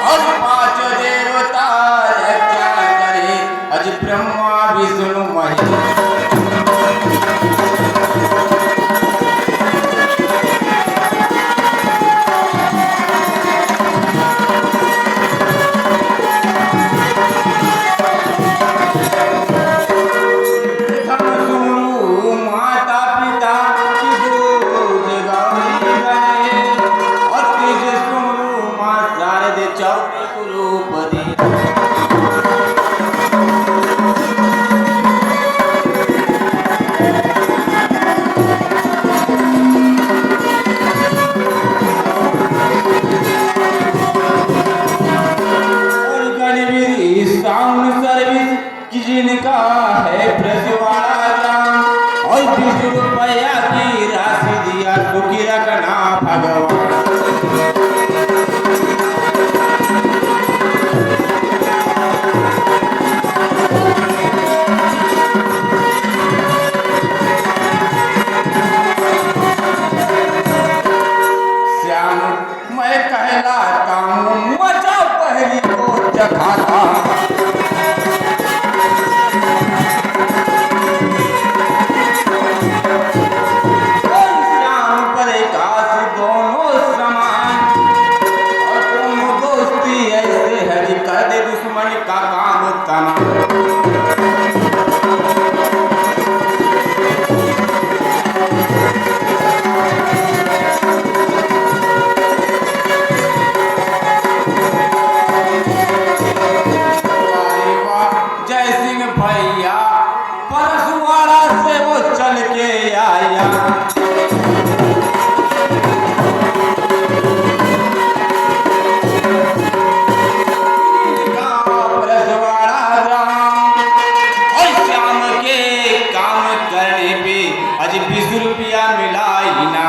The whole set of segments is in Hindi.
और पांच देवता रक्षा करे अज ब्रह्मा विष्णु महेश। जिनका है ब्रजवाड़ा ग्राम और 20 रुपया की राशि दिया सुखी रखना भगवान। श्याम मैं कहलाता हूँ मचा पहली को जखाता। का काम तना जय सिंह भैया परसवाड़ा से वो चल के आया। आज 20 रुपया मिला ही ना।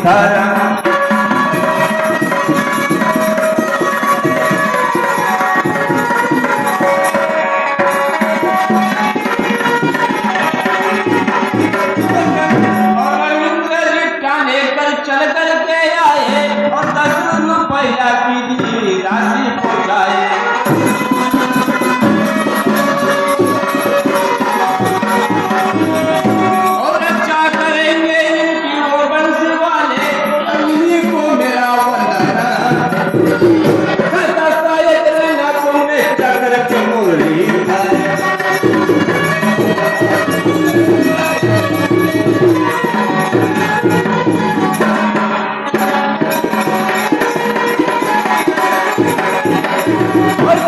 धर चल कर के आए और 10 रुपया की दी राशि पहुंचाए। और अच्छा करेंगे इनकी वो बंसी वाले, इन्हीं को मेरा वंदना। दस्ता एक रहना तुमने चक्र की मुरली खाए।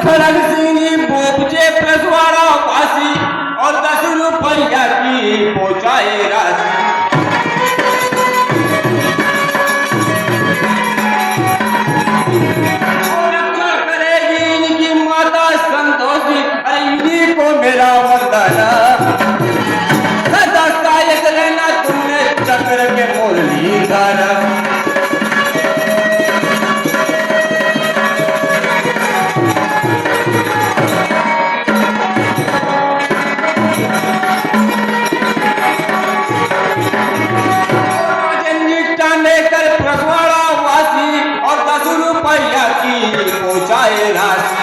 खड़ग सिंह बोपचे प्रसवाड़ा वासी और 10 रुपया की पहुंचाए राशि। और रक्षा करेगी इनकी माता संतोषी, इन्हीं को मेरा वंदना। दस्ता एक रहना तुमने चक्र के मुरलीधर। प्रसवाड़ा वासी और 10 रुपया की पहुंचाए राशि।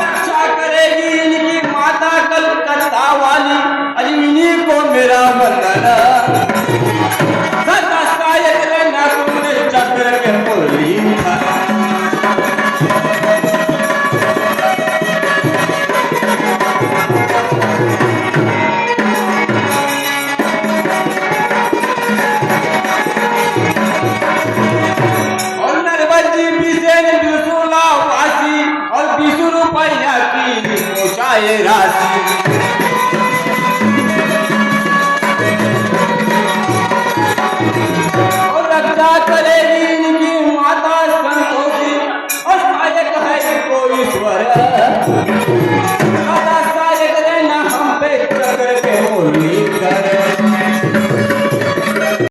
रक्षा करेगी इनकी माता कलकत्ता वाली, इन्हीं को मेरा वंदना। दस्ता एक रहना तुमने चक्र के मुरलीधर। और 20 रुपया की पहुंचाए राशि।